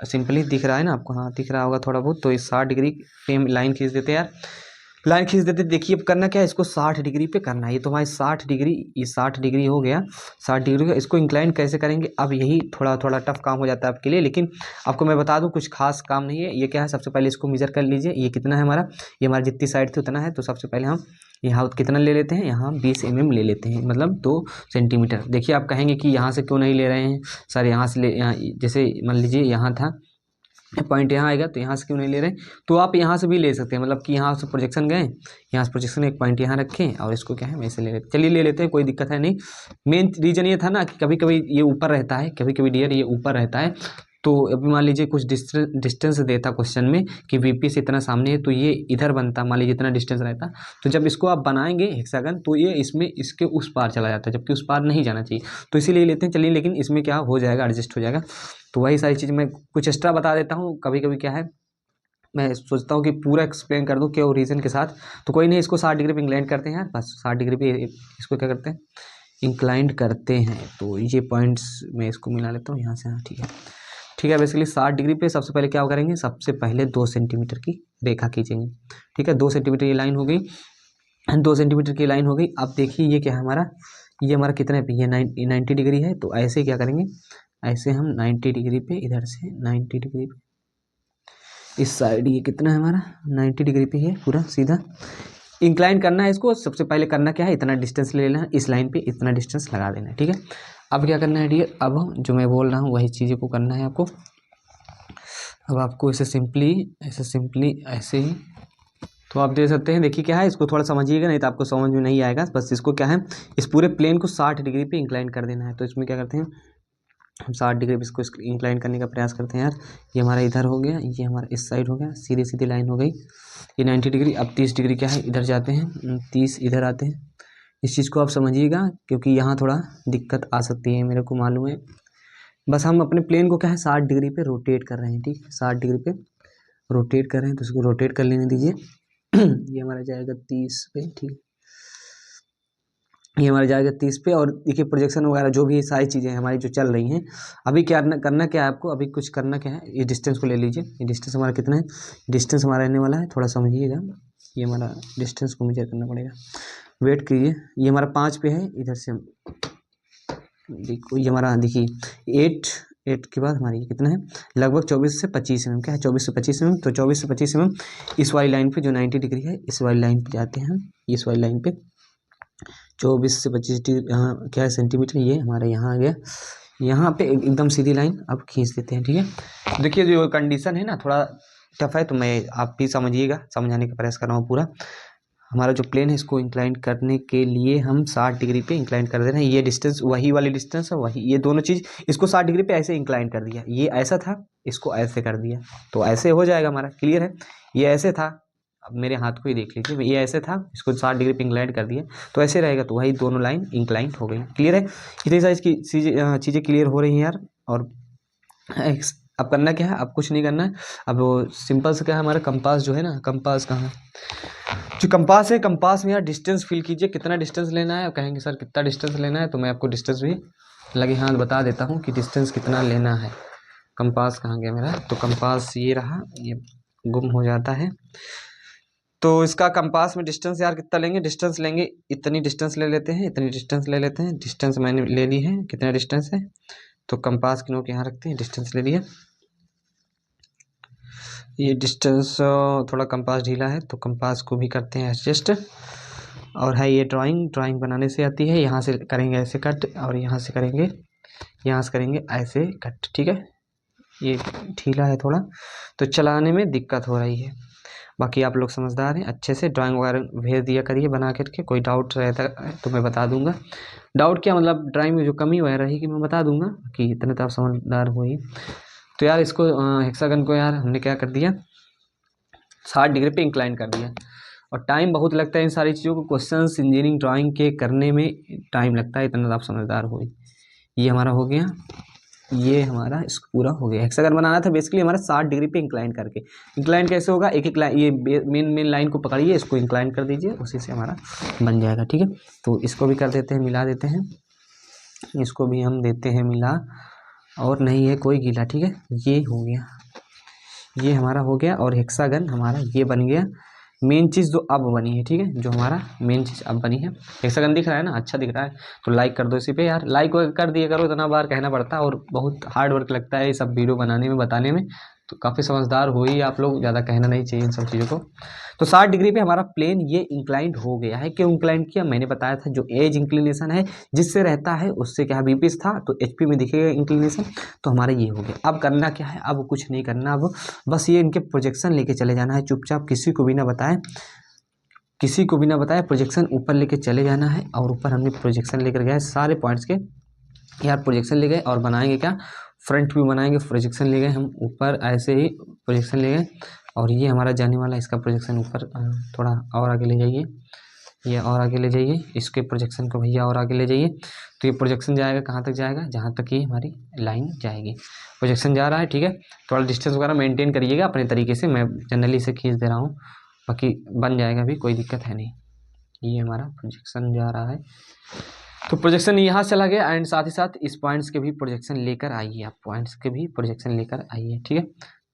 सिंपली दिख रहा है ना आपको, हाँ दिख रहा होगा थोड़ा बहुत। तो इस 60 डिग्री पे लाइन खींच देते हैं यार, लाइन खींच देते। देखिए अब करना क्या है, इसको 60 डिग्री पे करना है। ये तो हमारी 60 डिग्री, ये 60 डिग्री हो गया, 60 डिग्री का। इसको इंक्लाइन कैसे करेंगे, अब यही थोड़ा थोड़ा टफ काम हो जाता है आपके लिए, लेकिन आपको मैं बता दूं कुछ खास काम नहीं है। ये क्या है, सबसे पहले इसको मेजर कर लीजिए, ये कितना है हमारा, ये हमारी जितनी साइड थी उतना है। तो सबसे पहले हम यहाँ कितना ले लेते हैं, यहाँ 20 ले लेते हैं, मतलब 2 सेंटीमीटर। देखिए आप कहेंगे कि यहाँ से क्यों नहीं ले रहे हैं सर, यहाँ से ले, यहाँ जैसे मान लीजिए यहाँ था पॉइंट, यहाँ आएगा तो यहाँ से क्यों नहीं ले रहे हैं, तो आप यहाँ से भी ले सकते हैं। मतलब कि यहाँ से प्रोजेक्शन गए, यहाँ से प्रोजेक्शन एक पॉइंट यहाँ रखें और इसको क्या है वैसे ले लेते, चलिए ले लेते हैं, कोई दिक्कत है नहीं। मेन रीजन ये था ना कि कभी कभी ये ऊपर रहता है, कभी कभी डियर ये ऊपर रहता है। तो अभी मान लीजिए कुछ डिस्टेंस देता क्वेश्चन में कि वीपी से इतना सामने है, तो ये इधर बनता, मान लीजिए इतना डिस्टेंस रहता, तो जब इसको आप बनाएंगे हेक्सागन तो ये इसमें इसके उस पार चला जाता है, जबकि उस पार नहीं जाना चाहिए। तो इसीलिए लेते हैं, चलिए, लेकिन इसमें क्या हो जाएगा, एडजस्ट हो जाएगा। तो वही सारी चीज़ मैं कुछ एक्स्ट्रा बता देता हूँ। कभी कभी क्या है, मैं सोचता हूँ कि पूरा एक्सप्लेन कर दूँ क्यों रीज़न के साथ। तो कोई नहीं, इसको 60 डिग्री पे इंक्लाइन करते हैं यार, बस 60 डिग्री पे इसको क्या करते हैं, इंक्लाइंड करते हैं। तो ये पॉइंट्स मैं इसको मिला लेता हूँ यहाँ से, हाँ ठीक है, ठीक है। बेसिकली 60 डिग्री पे सबसे पहले क्या करेंगे, सबसे पहले 2 सेंटीमीटर की रेखा खींचेंगे। ठीक है, 2 सेंटीमीटर की लाइन हो गई, 2 सेंटीमीटर की लाइन हो गई। अब देखिए ये क्या है हमारा, ये हमारा कितना है, ये 90 डिग्री है। तो ऐसे क्या करेंगे, ऐसे हम 90 डिग्री पे, इधर से 90 डिग्री पे इस साइड, ये कितना है हमारा 90 डिग्री पे है, पूरा सीधा इंक्लाइन करना है इसको। सबसे पहले करना क्या है, इतना डिस्टेंस ले लेना है, इस लाइन पे इतना डिस्टेंस लगा देना है। ठीक है, अब क्या करना है डियर, अब जो मैं बोल रहा हूँ वही चीज़ों को करना है आपको। अब आपको ऐसे सिंपली ऐसे ही, तो आप देख सकते हैं। देखिए क्या है, इसको थोड़ा समझिएगा, नहीं तो आपको समझ में नहीं आएगा। बस इसको क्या है, इस पूरे प्लेन को 60 डिग्री पे इंक्लाइन कर देना है। तो इसमें क्या करते हैं, हम 60 डिग्री पे इसको इंक्लाइन करने का प्रयास करते हैं यार। ये हमारा इधर हो गया, ये हमारा इस साइड हो गया, सीधी सीधी लाइन हो गई, ये 90 डिग्री। अब 30 डिग्री क्या है, इधर जाते हैं, 30 इधर आते हैं। इस चीज़ को आप समझिएगा, क्योंकि यहाँ थोड़ा दिक्कत आ सकती है, मेरे को मालूम है। बस हम अपने प्लेन को क्या है 60 डिग्री पे रोटेट कर रहे हैं। ठीक है, 60 डिग्री पे रोटेट कर रहे हैं, तो इसको रोटेट कर लेने दीजिए। ये हमारा जाएगा 30 पे, ठीक है, ये हमारा जाएगा 30 पे। और देखिए प्रोजेक्शन वगैरह जो भी सारी चीज़ें हमारी जो चल रही हैं, अभी क्या करना क्या है आपको, अभी कुछ करना क्या है, ये डिस्टेंस को ले लीजिए। ये डिस्टेंस हमारा कितना है, डिस्टेंस हमारा रहने वाला है, थोड़ा समझिएगा। ये हमारा डिस्टेंस को मेजर करना पड़ेगा, वेट कीजिए। ये हमारा 5 पे है, इधर से हम देखो, ये हमारा देखिए 8 के बाद हमारी कितना है, लगभग 24 से 25 क्या है, 24 से 25 तो 24 से 25 इस वाली लाइन पे जो 90 डिग्री है, इस वाली लाइन पे जाते हैं हम, इस वाली लाइन पे 24 से 25 डिग्री, यहाँ क्या है सेंटीमीटर, ये हमारे यहाँ आ गया। यहाँ पे एकदम सीधी लाइन अब खींच देते हैं। ठीक है, देखिए जो कंडीशन है ना, थोड़ा टफ है, तो मैं आप भी समझिएगा, समझाने का प्रयास कर रहा हूँ पूरा। हमारा जो प्लेन है इसको इंक्लाइन करने के लिए हम 60 डिग्री पे इंक्लाइन कर दे रहे हैं। ये डिस्टेंस वही वाली डिस्टेंस है, वही ये दोनों चीज़, इसको 60 डिग्री पे ऐसे इंक्लाइन कर दिया, ये ऐसा था इसको ऐसे कर दिया, तो ऐसे हो जाएगा हमारा। क्लियर है? ये ऐसे था, अब मेरे हाथ को ही देख लीजिए, ये ऐसे था, इसको 60 डिग्री पे इंक्लाइन कर दिया तो ऐसे रहेगा, तो वही दोनों लाइन इंक्लाइन हो गई। क्लियर है? इतनी सारी की चीज़ें क्लियर हो रही हैं यार। और अब करना क्या है, अब कुछ नहीं करना है। अब सिंपल से क्या है, हमारा कंपास जो है ना, कंपास कहाँ है, जो कंपास है, कंपास में यार डिस्टेंस फिल कीजिए, कितना डिस्टेंस लेना है। कहेंगे सर कितना डिस्टेंस लेना है, तो मैं आपको डिस्टेंस भी लगे हाथ बता देता हूँ कि डिस्टेंस कितना लेना है। कंपास कहाँ गया मेरा, तो कंपास ये रहा, ये गुम हो जाता है। तो इसका कंपास में डिस्टेंस यार कितना लेंगे, डिस्टेंस लेंगे इतनी डिस्टेंस ले लेते हैं, इतनी डिस्टेंस ले लेते हैं। डिस्टेंस मैंने ले ली है, कितना डिस्टेंस है, तो कंपास की नोक यहाँ रखते हैं, डिस्टेंस ले लिया। ये डिस्टेंस थोड़ा कंपास ढीला है तो कंपास को भी करते हैं एडजस्ट। और है ये ड्राइंग बनाने से आती है। यहाँ से करेंगे ऐसे कट, और यहाँ से करेंगे ऐसे कट। ठीक है, ये ढीला है थोड़ा, तो चलाने में दिक्कत हो रही है। बाकी आप लोग समझदार हैं, अच्छे से ड्राइंग वगैरह भेज दिया करिए बना करके। कोई डाउट रहता है तो मैं बता दूंगा। डाउट क्या मतलब, ड्राइंग में जो कमी वगैरह रहेगी मैं बता दूंगा, कि इतने तो आप समझदार हो ही। तो यार इसको हेक्सागन को यार हमने क्या कर दिया, 60 डिग्री पे इंक्लाइन कर दिया। और टाइम बहुत लगता है इन सारी चीज़ों को, क्वेश्चंस इंजीनियरिंग ड्राइंग के करने में टाइम लगता है, इतना तो आप समझदार हो ही। ये हमारा हो गया, ये हमारा इसको पूरा हो गया। हेक्सागन बनाना था बेसिकली हमारा 60 डिग्री पे इंक्लाइन करके। इंक्लाइन कैसे होगा, एक एक लाइन, ये मेन लाइन को पकड़िए, इसको इंक्लाइन कर दीजिए, उसी से हमारा बन जाएगा। ठीक है, तो इसको भी कर देते हैं, मिला देते हैं, इसको भी हम देते हैं मिला, और नहीं है कोई गीला। ठीक है, ये हो गया, ये हमारा हो गया, और हेक्सागन हमारा ये बन गया। मेन चीज़ जो अब बनी है, ठीक है, जो हमारा मेन चीज़ अब बनी है, हेक्सागन दिख रहा है ना, अच्छा दिख रहा है, तो लाइक कर दो इसी पे यार, लाइक कर दिया करो, इतना बार कहना पड़ता है और बहुत हार्ड वर्क लगता है ये सब वीडियो बनाने में, बताने में। तो काफ़ी समझदार हो ही आप लोग, ज़्यादा कहना नहीं चाहिए इन सब चीज़ों को। तो 60 डिग्री पे हमारा प्लेन ये इंक्लाइंड हो गया है। क्यों इंक्लाइंड किया, मैंने बताया था, जो एज इंक्लिनेशन है जिससे रहता है उससे क्या है, बीपीस था, तो एचपी में दिखेगा इंक्लिनेशन, तो हमारा ये हो गया। अब करना क्या है, अब कुछ नहीं करना, अब बस ये इनके प्रोजेक्शन लेके चले जाना है चुपचाप, किसी को भी ना बताएं, किसी को भी ना बताएं, प्रोजेक्शन ऊपर लेके चले जाना है। और ऊपर हमने प्रोजेक्शन लेकर गए सारे पॉइंट्स के यार, प्रोजेक्शन ले गए और बनाएंगे क्या, फ्रंट व्यू बनाएंगे, प्रोजेक्शन ले गए हम ऊपर, ऐसे ही प्रोजेक्शन ले गए, और ये हमारा जाने वाला इसका प्रोजेक्शन ऊपर, थोड़ा और आगे ले जाइए, ये और आगे ले जाइए, इसके प्रोजेक्शन को भैया और आगे ले जाइए। तो ये प्रोजेक्शन जाएगा कहाँ तक जाएगा, जहाँ तक ये हमारी लाइन जाएगी, प्रोजेक्शन जा रहा है। ठीक है, थोड़ा डिस्टेंस वगैरह मेंटेन करिएगा अपने तरीके से, मैं जनरली इसे खींच दे रहा हूँ, बाकी बन जाएगा भी, कोई दिक्कत है नहीं। ये हमारा प्रोजेक्शन जा रहा है, तो प्रोजेक्शन यहाँ चला गया, एंड साथ ही साथ इस पॉइंट्स के भी प्रोजेक्शन लेकर आइए, आप पॉइंट्स के भी प्रोजेक्शन लेकर आइए। ठीक है,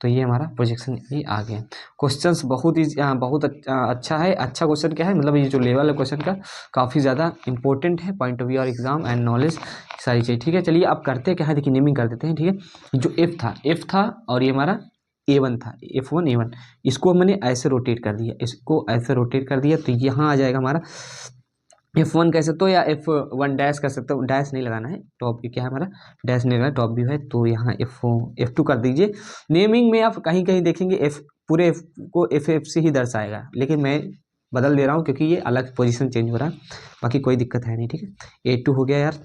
तो ये हमारा प्रोजेक्शन ये आ गया। क्वेश्चंस बहुत ही बहुत अच्छा है। अच्छा क्वेश्चन क्या है, मतलब ये जो लेवल है क्वेश्चन का काफ़ी ज़्यादा इंपॉर्टेंट है, पॉइंट ऑफ व्यू और एग्जाम एंड नॉलेज सारी चीज़। ठीक है, चलिए अब करते क्या है, देखिए नेमिंग कर देते हैं। ठीक है, जो एफ था और ये हमारा A1 था, F1 A1, इसको मैंने ऐसे रोटेट कर दिया, इसको ऐसे रोटेट कर दिया, तो यहाँ आ जाएगा हमारा F1 कह सकते हो या F1 डैश कह सकते हो, डैश नहीं लगाना है, टॉप क्या है हमारा, डैश नहीं लगाना, टॉप व्यू है, तो यहाँ F2 कर दीजिए। नेमिंग में आप कहीं कहीं देखेंगे पूरे F को FF से ही दर्शाएगा, लेकिन मैं बदल दे रहा हूँ क्योंकि ये अलग पोजीशन चेंज हो रहा है, बाकी कोई दिक्कत है नहीं। ठीक है, A2 हो गया यार,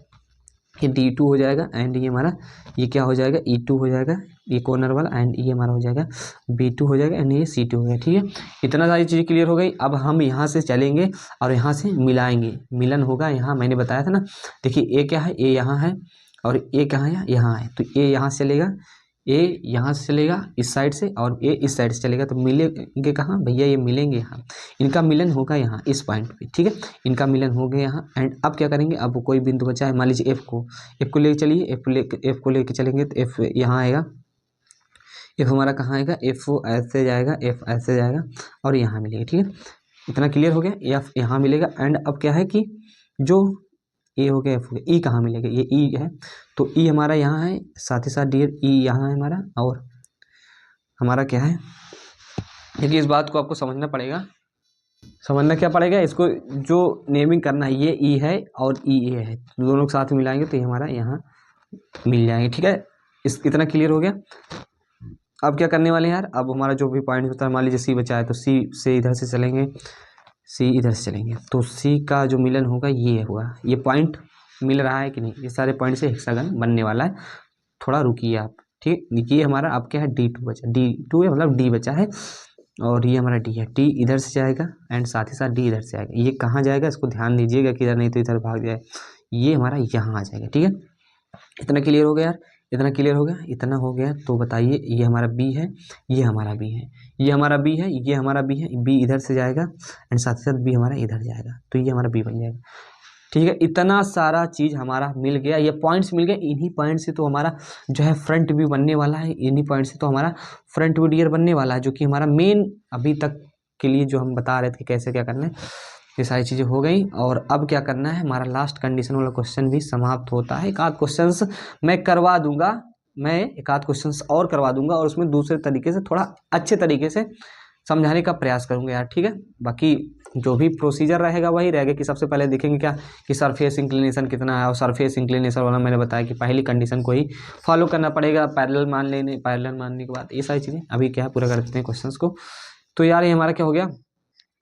ये D2 हो जाएगा, एंड ये हमारा ये क्या हो जाएगा, E2 हो जाएगा, ये कॉर्नर वाला, एंड ये हमारा हो जाएगा B2 हो जाएगा, एंड ये C2 हो गया। ठीक है, इतना सारी चीज़ें क्लियर हो गई। अब हम यहाँ से चलेंगे और यहाँ से मिलाएंगे, मिलन होगा यहाँ, मैंने बताया था ना। देखिए ए क्या है, ए यहाँ है, और ए कहाँ है, यहाँ है, तो ए यहाँ से चलेगा, ए यहाँ से चलेगा इस साइड से, और ए इस साइड से चलेगा, तो मिलेंगे कहाँ भैया, ये मिलेंगे यहाँ, इनका मिलन होगा यहाँ इस पॉइंट पे। ठीक है, इनका मिलन हो गया यहाँ, एंड अब क्या करेंगे, अब कोई बिंदु बचा है, मान लीजिए एफ को लेके चलिए, एफ को लेके चलेंगे, तो एफ यहाँ आएगा, एफ हमारा कहाँ आएगा, एफ ऐसे जाएगा, एफ ऐसे जाएगा, और यहाँ मिलेगा। ठीक है, इतना क्लियर हो गया, एफ यहाँ मिलेगा, एंड अब क्या है कि जो ए हो गया, एफ हो गया, ई कहाँ मिलेगा, ये ई है, तो ई हमारा यहाँ है, साथ ही साथ डियर ई यहाँ है हमारा, और हमारा क्या है, देखिए इस बात को आपको समझना पड़ेगा। समझना क्या पड़ेगा, इसको जो नेमिंग करना है, ये ई है और ई ए है, दोनों के साथ मिलाएंगे तो ये हमारा यहाँ मिल जाएंगे। ठीक है, इतना क्लियर हो गया। अब क्या करने वाले हैं यार, अब हमारा जो भी पॉइंट होता है, मान लीजिए सी बचा है तो सी से इधर से चलेंगे, सी इधर से चलेंगे, तो सी का जो मिलन होगा ये होगा, ये पॉइंट मिल रहा है कि नहीं, ये सारे पॉइंट से हेक्सागन बनने वाला है। थोड़ा रुकिए आप, ठीक। ये हमारा अब क्या है, D2 बचा, D2 है मतलब डी बचा है, और ये हमारा डी है, डी इधर से जाएगा एंड साथ ही साथ डी इधर से आएगा। ये कहाँ जाएगा इसको ध्यान दीजिएगा कि इधर नहीं तो इधर भाग जाए, ये हमारा यहाँ आ जाएगा, ठीक है। इतना क्लियर हो गया यार, इतना क्लियर हो गया, इतना हो गया। तो बताइए ये हमारा बी है, ये हमारा बी है, ये हमारा बी है, ये हमारा बी है, बी इधर से जाएगा एंड साथ ही साथ बी हमारा इधर जाएगा, तो ये हमारा बी बन जाएगा, ठीक है। इतना सारा चीज़ हमारा मिल गया, ये पॉइंट्स मिल गए। इन्हीं पॉइंट से तो हमारा जो है फ्रंट व्यू बनने वाला है, इन्हीं पॉइंट से तो हमारा फ्रंट व्यू डियर बनने वाला है, जो कि हमारा मेन अभी तक के लिए जो हम बता रहे थे कैसे क्या करना है, ये सारी चीज़ें हो गई। और अब क्या करना है, हमारा लास्ट कंडीशन वाला क्वेश्चन भी समाप्त होता है। एक आध क्वेश्चन मैं करवा दूंगा, मैं एक आध क्वेश्चन और करवा दूंगा, और उसमें दूसरे तरीके से थोड़ा अच्छे तरीके से समझाने का प्रयास करूंगा यार, ठीक है। बाकी जो भी प्रोसीजर रहेगा वही रहेगा कि सबसे पहले देखेंगे क्या कि सरफेस इंक्लिनेशन कितना है, और सरफेस इंक्लिनेशन वाला मैंने बताया कि पहली कंडीशन को ही फॉलो करना पड़ेगा, पैरेलल मान लेने, पैरेलल मानने के बाद ये सारी चीज़ें अभी क्या है पूरा करते हैं क्वेश्चन को। तो यार ये हमारा क्या हो गया,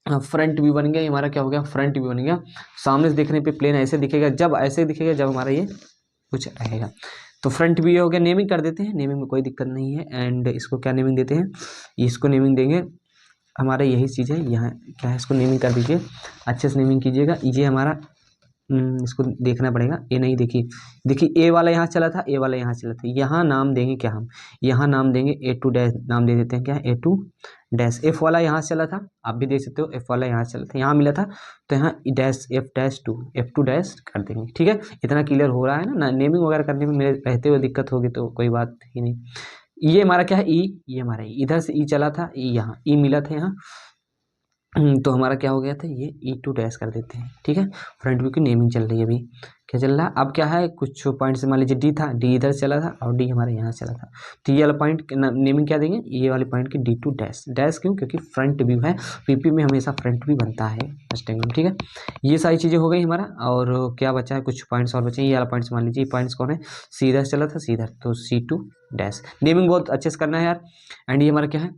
फ्रंट व्यू बन गया, ये हमारा क्या हो गया, फ्रंट व्यू बन गया। सामने से देखने पे प्लेन ऐसे दिखेगा, जब ऐसे दिखेगा जब हमारा ये कुछ रहेगा। तो फ्रंट व्यू हो गया, नेमिंग कर देते हैं, नेमिंग में कोई दिक्कत नहीं है। एंड इसको क्या नेमिंग देते हैं, इसको नेमिंग देंगे, हमारा यही चीज़ है, यहाँ क्या है, इसको नेमिंग कर दीजिए, अच्छे से नेमिंग कीजिएगा। ये हमारा इसको देखना पड़ेगा, ये नहीं देखिए ए वाला यहाँ चला था, ए वाला यहाँ चला था, यहाँ नाम देंगे क्या, हम यहाँ नाम देंगे A2 डैश, नाम दे देते हैं क्या, A2 डैश। एफ वाला यहाँ चला था, आप भी देख सकते हो, एफ वाला यहाँ चला था, यहाँ मिला था, तो यहाँ डैश F2 डैश कर देंगे, ठीक है। इतना क्लियर हो रहा है ना, नेमिंग वगैरह करने में मेरे रहते हुए दिक्कत होगी तो कोई बात ही नहीं। ये हमारा क्या है, ई, ये हमारा इधर से ई चला था, ई यहाँ ई मिला था यहाँ, तो हमारा क्या हो गया था, ये E2 डैश कर देते हैं, ठीक है। फ्रंट व्यू की नेमिंग चल रही है, अभी क्या चल रहा है, अब क्या है, कुछ पॉइंट से मान लीजिए डी था, डी इधर चला था और डी हमारे यहाँ चला था, तो ये वाला पॉइंट नेमिंग क्या देंगे, ये वाले पॉइंट की D2 डैश। डैश क्यों, क्योंकि फ्रंट व्यू है, पीपी में हमेशा फ्रंट व्यू बनता है फर्स्ट एंगल में, ठीक है। ये सारी चीज़ें हो गई हमारा, और क्या बचा है, कुछ पॉइंट्स और बचे हैं। ये वाला पॉइंट्स मान लीजिए, पॉइंट्स कौन है, सी इधर चला था, सी इधर, तो C2 डैश। नेमिंग बहुत अच्छे से करना है यार। एंड ये हमारा क्या है,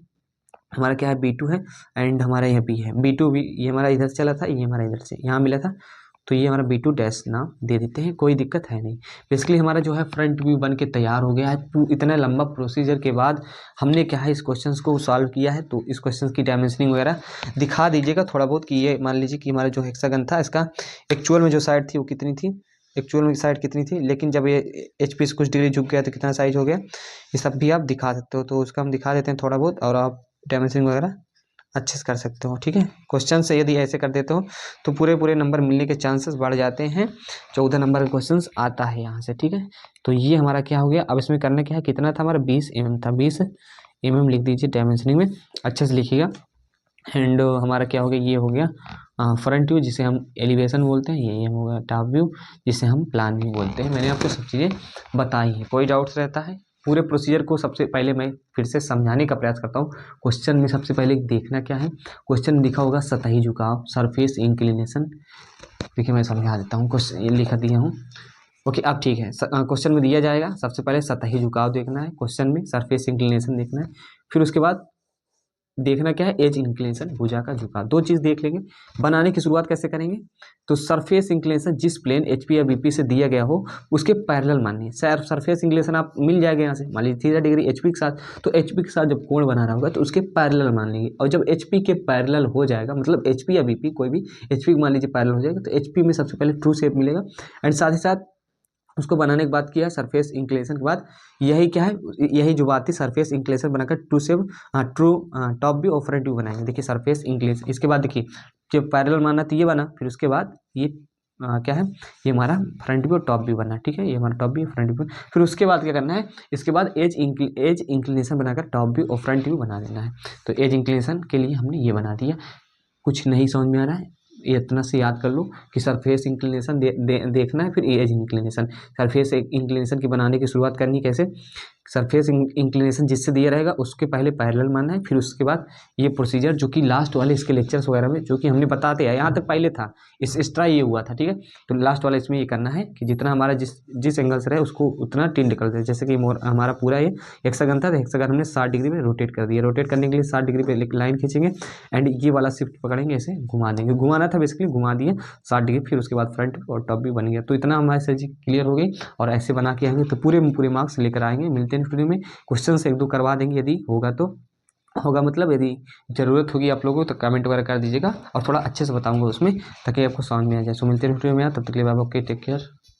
हमारा क्या है, B2 है, एंड हमारा यहाँ B है, B2 भी, ये हमारा इधर से चला था, ये हमारा इधर से यहाँ मिला था, तो ये हमारा B2 डैश नाम दे देते हैं, कोई दिक्कत है नहीं। बेसिकली हमारा जो है फ्रंट व्यू बन के तैयार हो गया है। इतना लंबा प्रोसीजर के बाद हमने क्या है इस क्वेश्चन को सॉल्व किया है, तो इस क्वेश्चन की डायमेंशनिंग वगैरह दिखा दीजिएगा थोड़ा बहुत, कि ये मान लीजिए कि हमारा जो हेक्सागन था, इसका एक्चुअल में जो साइड थी वो कितनी थी, एक्चुअल में साइड कितनी थी, लेकिन जब ये HP से कुछ डिग्री झुक गया तो कितना साइज हो गया, ये सब भी आप दिखा सकते हो। तो उसका हम दिखा देते हैं थोड़ा बहुत, और आप डायमेंशनिंग वगैरह अच्छे से कर सकते हो, ठीक है। क्वेश्चन से यदि ऐसे कर देते हो तो पूरे नंबर मिलने के चांसेस बढ़ जाते हैं। 14 नंबर का क्वेश्चन आता है यहाँ से, ठीक है। तो ये हमारा क्या हो गया, अब इसमें करना क्या है, कितना था हमारा 20 mm था, 20 mm लिख दीजिए डायमेंशनिंग में, अच्छे से लिखिएगा। एंड हमारा क्या हो गया, ये हो गया फ्रंट व्यू जिसे हम एलिवेशन बोलते हैं, ये हो गया टॉप व्यू जिसे हम प्लान व्यू बोलते हैं। मैंने आपको सब चीज़ें बताई हैं, कोई डाउट्स रहता है पूरे प्रोसीजर को सबसे पहले मैं फिर से समझाने का प्रयास करता हूँ। क्वेश्चन में सबसे पहले देखना क्या है, क्वेश्चन में लिखा होगा सतही झुकाव, सरफेस इंक्लिनेशन। देखिए मैं समझा देता हूँ, क्वेश्चन ये लिखा दिया हूँ, ओके अब ठीक है। क्वेश्चन में दिया जाएगा सबसे पहले सतही झुकाव देखना है, क्वेश्चन में सरफेस इंक्लिनेशन देखना है, फिर उसके बाद देखना क्या है, एज इंक्लिनेशन, भुजा का झुकाव। दो चीज़ देख लेंगे। बनाने की शुरुआत कैसे करेंगे, तो सरफेस इंक्लिनेशन जिस प्लेन HP या BP से दिया गया हो उसके पैरेलल मानिए। सरफेस इंक्लिनेशन आप मिल जाएगा यहाँ से, मान लीजिए 30 डिग्री HP के साथ, तो HP के साथ जब कोण बना रहा होगा तो उसके पैरेलल मान लेंगे। और जब HP के पैरेलल हो जाएगा, मतलब HP या BP कोई भी HP मान लीजिए पैरेलल हो जाएगा, तो HP में सबसे पहले ट्रू शेप मिलेगा। एंड साथ ही साथ उसको बनाने के बाद किया सरफेस इंक्लिनेशन के बाद, यही क्या है, यही जो बात थी सरफेस इंक्लिनेशन बनाकर true shape, true top view और फ्रंट व्यू बनाएंगे। देखिए सरफेस इंक्लिनेशन, इसके बाद देखिए जब पैरेलल माना तो ये बना, फिर उसके बाद ये क्या है, ये हमारा फ्रंट व्यू और टॉप व्यू बना, ठीक है। ये हमारा टॉप व्यू फ्रंट व्यू, फिर उसके बाद क्या करना है, इसके बाद एज इंक्लिनेशन बनाकर टॉप व्यू और फ्रंट व्यू बना देना है। तो एज इंक्लिनेशन के लिए हमने ये बना दिया। कुछ नहीं समझ में आ रहा है, ये इतना से याद कर लो कि सरफेस इंक्लिनेशन देखना है, फिर एज इंक्लिनेशन। सरफेस इंक्लिनेशन की बनाने की शुरुआत करनी कैसे, सरफेस इंक्लिनेशन जिससे दिया रहेगा उसके पहले पैरेलल मानना है, फिर उसके बाद ये प्रोसीजर जो कि लास्ट वाले इसके लेक्चर्स वगैरह में जो कि हमने बताते हैं, यहाँ तक पहले था, इस एक्स्ट्रा ये हुआ था, ठीक है। तो लास्ट वाला इसमें ये करना है कि जितना हमारा जिस एंगल से रहे उसको उतना टिल्ट कर दे। जैसे कि हमारा पूरा ये हेक्सागन था, तो हेक्सागन हमने 60 डिग्री में रोटेट कर दिया। रोटेट करने के लिए 60 डिग्री पे लाइन खींचेंगे एंड ये वाला शिफ्ट पकड़ेंगे, ऐसे घुमा देंगे। घुमाना था बेसिकली, घुमा दिए 60 डिग्री, फिर उसके बाद फ्रंट और टॉप भी बन गया। तो इतना हमारी सर्जी क्लियर हो गई और ऐसे बना के आएंगे तो पूरे में पूरे मार्क्स लेकर आएंगे। मिलते हैं स्टूडियो में, क्वेश्चन से 1-2 करवा देंगे, यदि होगा तो होगा, मतलब यदि ज़रूरत होगी आप लोगों को तो कमेंट वगैरह कर दीजिएगा और थोड़ा अच्छे से बताऊंगा उसमें ताकि आपको समझ में आ जाए। सो मिलते हैं वीडियो में, तब तक के लिए बाय, ओके, टेक केयर।